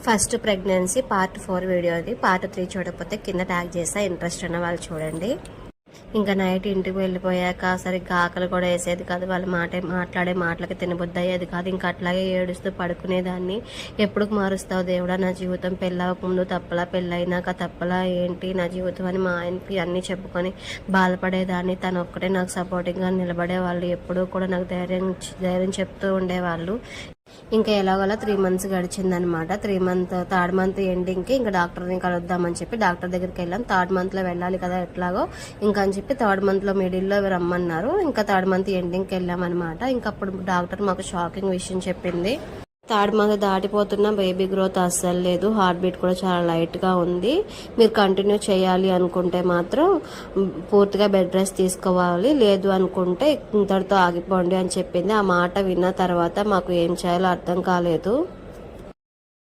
First pregnancy part 4 video అది. Part 3 చూడకపోతే కింద ట్యాగ్ చేస్తా, ఇంట్రెస్ట్ ఉన్న వాళ్ళు చూడండి. ఇంకా నైట్ ఇంటికి వెళ్ళిపోయాక సరిగ్గా ఆకలి కూడా వేసేది కాదు. వాళ్ళు మాట్లాడే మాటలకి తినబుద్ధి అయ్యేది కాదు. ఇంకా అట్లాగే ఏడుస్తూ పడుకునేదాన్ని. ఎప్పుడు మారుస్తావు దేవుడా నా జీవితం, పెళ్ళవక ముందు తప్పలా, పెళ్ళైనాక తప్పలా, ఏంటి నా జీవితం అని మా ఆయనకి అన్నీ చెప్పుకొని బాధపడేదాన్ని. తను ఒక్కటే నాకు సపోర్టింగ్గా నిలబడేవాళ్ళు. ఎప్పుడూ కూడా నాకు ధైర్యం చెప్తూ ఉండేవాళ్ళు. ఇంకా ఎలాగోలా 3 months గడిచిందనమాట. 3rd month ఎండింగ్కి ఇంకా డాక్టర్ని కలుద్దామని చెప్పి డాక్టర్ దగ్గరికి వెళ్ళాం. 3rd monthలో వెళ్ళాలి కదా ఎట్లాగో ఇంకా అని చెప్పి 3rd monthలో మిడిల్లో రమ్మన్నారు. ఇంకా 3rd month ఎండింగ్కి వెళ్ళామన్నమాట. ఇంకా అప్పుడు డాక్టర్ మాకు షాకింగ్ విషయం చెప్పింది. 3rd month దాటిపోతున్న బేబీ గ్రోత్ అస్సలు లేదు, హార్ట్ బీట్ కూడా చాలా లైట్గా ఉంది. మీరు కంటిన్యూ చేయాలి అనుకుంటే మాత్రం పూర్తిగా బెడ్ రెస్ట్ తీసుకోవాలి, లేదు అనుకుంటే ఇంతటితో ఆగిపోండి అని చెప్పింది. ఆ మాట విన్న తర్వాత మాకు ఏం చేయాలో అర్థం కాలేదు.